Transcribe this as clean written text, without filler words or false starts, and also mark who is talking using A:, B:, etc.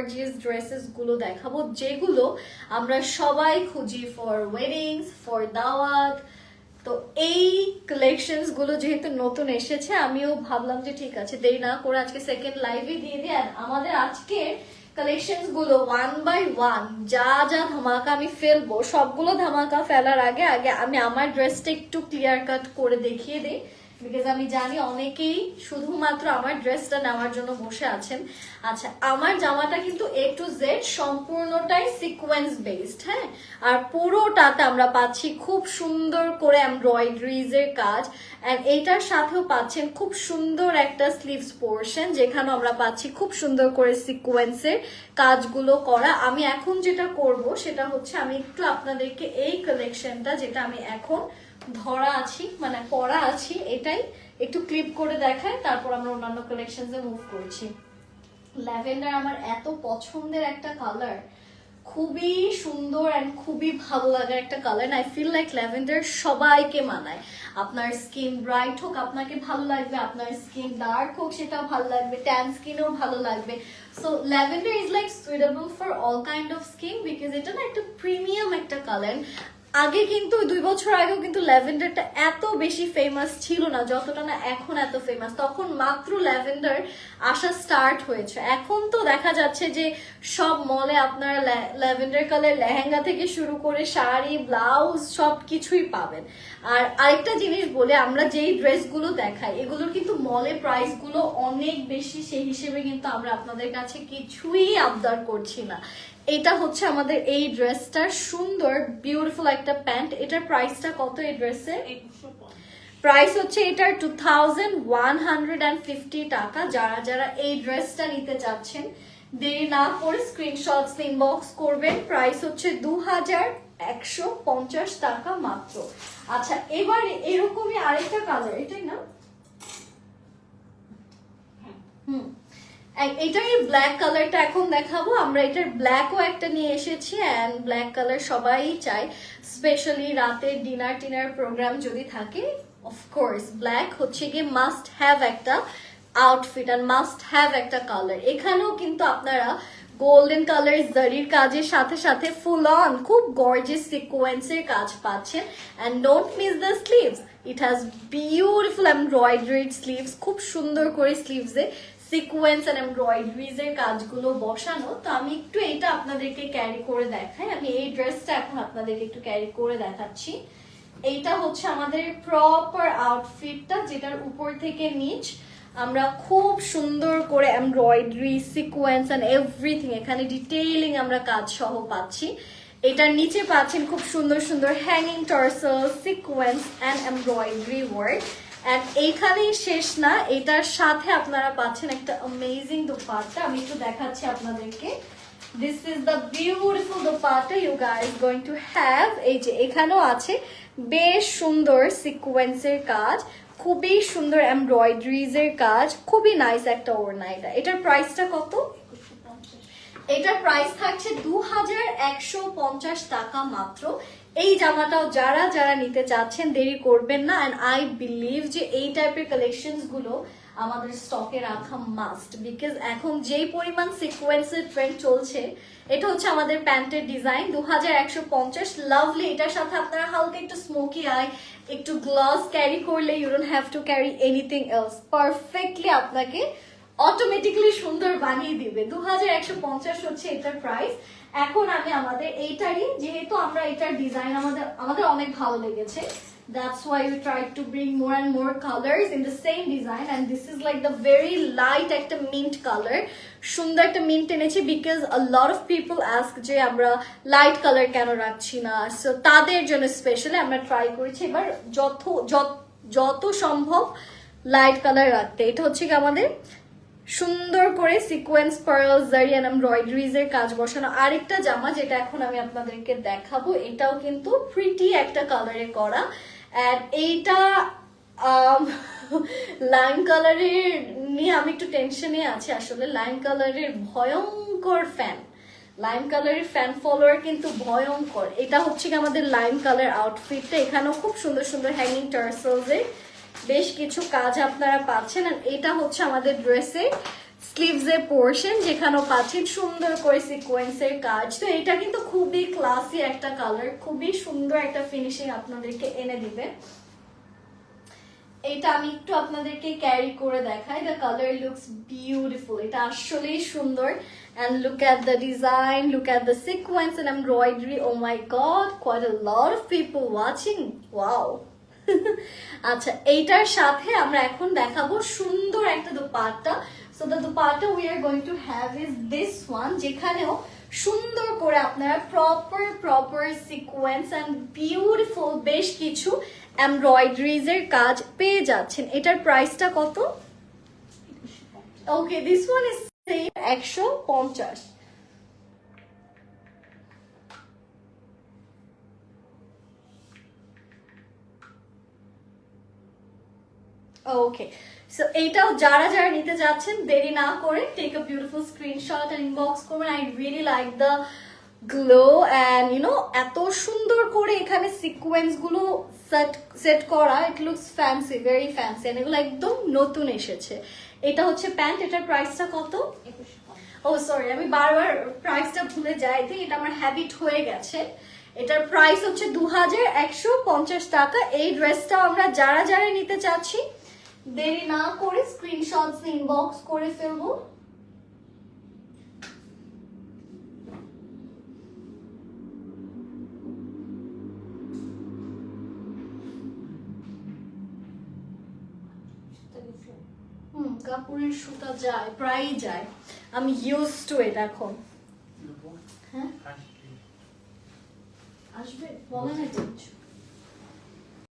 A: Gorgeous dresses গুলো দেখাবো, যেগুলো আমরা সবাই খুঁজি ফর ওয়েডিংস, ফর দাওয়াত। তো এই কালেকশনস গুলো যেহেতু নতুন এসেছে, আমিও ভাবলাম যে ঠিক আছে, দেরি না করে আজকে সেকেন্ড লাইভে দিয়ে দিই। আর আমাদের আজকের কালেকশনস গুলো ওয়ান বাই ওয়ান যা যা ধামাকা আমি ফেলবো, সবগুলো ধামাকা ফেলার আগে আগে আমি আমার ড্রেসটা একটু ক্লিয়ার কাট করে দেখিয়ে দিই, বিকজ আমি জানি অনেকেই শুধুমাত্র আমার ড্রেসটা নেওয়ার জন্য বসে আছেন। আচ্ছা, আমার জামাটা কিন্তু A to Z সম্পূর্ণটাই সিকোয়েন্স বেসড, হ্যাঁ। আর পুরোটাতে আমরা পাচ্ছি খুব সুন্দর করে এমব্রয়ডারিজ এর কাজ, এন্ড এইটার সাথেও পাচ্ছেন খুব সুন্দর একটা স্লিভস পোর্শন, যেখানে আমরা পাচ্ছি খুব সুন্দর করে সিকোয়েন্সের কাজগুলো করা। আমি এখন যেটা করব সেটা হচ্ছে, আমি একটু আপনাদেরকে এই কালেকশনটা, যেটা আমি এখন ধরা আছি মানে পরা আছি, এটাই একটু ক্লিপ করে দেখায়, তারপর আমরা অন্যান্য কালেকশনসে মুভ করছি। ল্যাভেন্ডার আমার এত পছন্দের একটা কালার, খুবই সুন্দর এন্ড খুবই ভালো লাগার একটা colour. I feel like lavender সবাইকে মানায়। আপনার স্কিন ব্রাইট হোক আপনাকে ভালো লাগবে, আপনার স্কিন ডার্ক হোক সেটাও ভালো লাগবে, ট্যান স্কিনও ভালো লাগবে। So lavender is like suitable for all kind of skin, because এটা না একটা প্রিমিয়াম একটা কালার। আগে কিন্তু 2 বছর আগেও কিন্তু ল্যাভেন্ডারটা এত বেশি ফেমাস ছিল না যতটা না এখন এত ফেমাস। তখন মাত্র ল্যাভেন্ডার আসা স্টার্ট হয়েছে। এখন তো দেখা যাচ্ছে যে সব মলে আপনারা ল্যাভেন্ডার কালার লেহেঙ্গা থেকে শুরু করে শাড়ি, ব্লাউজ সব কিছুই পাবেন। আর আরেকটা জিনিস বলে, আমরা যেই ড্রেসগুলো দেখাই এগুলোর কিন্তু মলে প্রাইস গুলো অনেক বেশি, সেই হিসেবে কিন্তু আমরা আপনাদের কাছে কিছুই আবদার করছি না। এটা হচ্ছে আমাদের এই ড্রেসটার সুন্দর বিউটিফুল একটা প্যান্ট। এটার প্রাইসটা কত এই ড্রেসের? প্রাইস হচ্ছে এটার 2150 টাকা। যারা যারা এই ড্রেসটা নিতে চাচ্ছেন দেরি না করে স্ক্রিনশটস ইনবক্স করবেন। প্রাইস হচ্ছে 2150 টাকা মাত্র। আচ্ছা, এবার এরকমই আরেকটা কালার, এটাই না? এটারই ব্ল্যাক কালারটা এখন দেখাবো আমরা। এটার ব্ল্যাকও একটা নিয়ে এসেছি, অ্যান্ড ব্ল্যাক কালার সবাই চাই, স্পেশালি রাতের ডিনার টিনার প্রোগ্রাম যদি থাকে। অফকোর্স ব্ল্যাক হচ্ছে গিয়ে মাস্ট হ্যাভ একটা আউটফিট আর মাস্ট হ্যাভ একটা কালার। এখানেও কিন্তু আপনারা গোল্ডেন কালার জারির কাজের সাথে সাথে ফুল অন খুব গর্জিয়াস সিকোয়েন্সের কাজ পাচ্ছেন। And don't miss the sleeves, it has beautiful embroidered sleeves, খুব সুন্দর করে স্লিভসে সিকোয়েন্স এন্ড এমব্রয়ডারিজ এর কাজগুলো বসানো। তো আমি একটু এটা আপনাদেরকে ক্যারি করে দেখাই। আমি এই ড্রেসটা এখন আপনাদেরকে একটু ক্যারি করে দেখাচ্ছি। এইটা হচ্ছে আমাদের প্রপার আউটফিটটা, যেটার উপর থেকে নিচ আমরা খুব সুন্দর করে এমব্রয়ডারি, সিকোয়েন্স এন্ড এভরিথিং, এখানে ডিটেইলিং আমরা কাজ সহ পাচ্ছি। এটার নিচে পাচ্ছেন খুব সুন্দর সুন্দর hanging tassel, sequence and embroidery work. And এইখানেই শেষ না, এটার সাথে আপনারা পাচ্ছেন একটা অ্যামেজিং দোপাট্টা। আমি একটু দেখাচ্ছি আপনাদেরকে। This is the beautiful dupatta you guys going to have. এই যে এখানেও আছে বেশ সুন্দর সিকোয়েন্সের কাজ, খুবই সুন্দর এমব্রয়ডারিজ এর কাজ, খুবই নাইস একটা ওড়না। এটার প্রাইসটা কত? এটার প্রাইস থাকছে 2150 টাকা মাত্র। এই জামাটাও যারা যারা নিতে চাচ্ছেন দেরি করবেন না। এন্ড আই বিলিভ যে এই টাইপের কালেকশনস গুলো আমাদের স্টকে রাখা মাস্ট, বিকজ এখন যেই পরিমাণ সিকোয়েন্সের ট্রেন্ড চলছে, এটা হচ্ছে আমাদের প্যান্টের ডিজাইন 2150, লাভলি। এটার সাথে আপনারা হালকা একটু স্মোকি আই, একটু গ্লস ক্যারি করলে you don't have to carry anything else, perfectly আপনাকে অটোমেটিক্যালি সুন্দর বানিয়ে দিবে। 2150 হচ্ছে এটার প্রাইস। এখন আমি আমাদের এইটারই, যেহেতু আমরা এটার ডিজাইন আমাদের অনেক ভালো লেগেছে, that's why we tried to bring more and more colors in the same design, and this is like the very light একটা mint color, সুন্দর একটা মিন্ট এনেছি, because a lot of people ask যে আমরা লাইট কালার কেন রাখছি না। So তাদের জন্য স্পেশালি আমরা ট্রাই করেছি এবার যত সম্ভব লাইট কালার রাখতে। এটা হচ্ছে কি আমাদের সুন্দর করে সিকোয়েন্স, পার্ল, জারি এন্ড এমব্রয়ডারিজ এর কাজ বসানো আরেকটা জামা, যেটা এখন আমি আপনাদেরকে দেখাবো। এটাও কিন্তু প্রিটি একটা কালারে করা। এন্ড এইটা লাইম কালারের নিয়ে আমি একটু টেনশনে আছি আসলে। লাইম কালারের ভয়ঙ্কর ফ্যান, লাইম কালারের ফ্যান ফলোয়ার কিন্তু ভয়ঙ্কর। এটা হচ্ছে কি আমাদের লাইম কালার আউটফিটটা। এখানেও খুব সুন্দর সুন্দর হ্যাঙ্গিং টার্সেলস এর বেশ কিছু কাজ আপনারা পাচ্ছেন। আর এটা হচ্ছে আমাদের ড্রেসের স্লিভস এর পোর্শন যেখানেও পাচ্ছেন সুন্দর করে সিকোয়েন্সের কাজ। তো এটা কিন্তু খুবই ক্লাসি একটা কালার, খুবই সুন্দর একটা ফিনিশিং আপনাদেরকে এনে দিবে। এটা আমি একটু আপনাদেরকে ক্যারি করে দেখাই। দ্য কালার লুকস বিউটিফুল, এটা আসলেই সুন্দর। And look at the design, look at the sequence and embroidery. Oh my god, quite a lot of people watching. Wow. আচ্ছা, এইটার সাথে আমরা এখন দেখাবো সুন্দর একটা dupatta. So the dupatta we are going to have is this one, যেখানেও সুন্দর করে আপনারা প্রপার সিকোয়েন্স এন্ড বিউটিফুল বেশ কিছু এমব্রয়ডারিজ এর কাজ পেয়ে যাচ্ছেন। এটার প্রাইসটা কত? Okay, this one is 150। Okay, so এইটাও যারা যারা নিতে যাচ্ছেন দেরি না করে take a beautiful screenshot and inbox করবেন। I really like the glow and এত সুন্দর করে এখানে সিকোয়েন্স গুলো সেট করা। It looks fancy, very fancy, and এগুলো একদম নতুন এসেছে। এটা হচ্ছে প্যান্ট, এটার প্রাইসটা কত? ও সরি, আমি বারবার প্রাইসটা ভুলে যাই, এটা আমার হ্যাবিট হয়ে গেছে। এটার প্রাইস হচ্ছে 2150 টাকা। এই ড্রেসটা আমরা যারা যারা নিতে চাচ্ছি দেরি না করে স্ক্রিনশটস ইনবক্স করে ফেলবো। কাপড়ের সুতা যায়, প্রায়ই যায়, আমি ইউজ টু ইট এখন। হ্যাঁ আসবে, বলে না কিছু।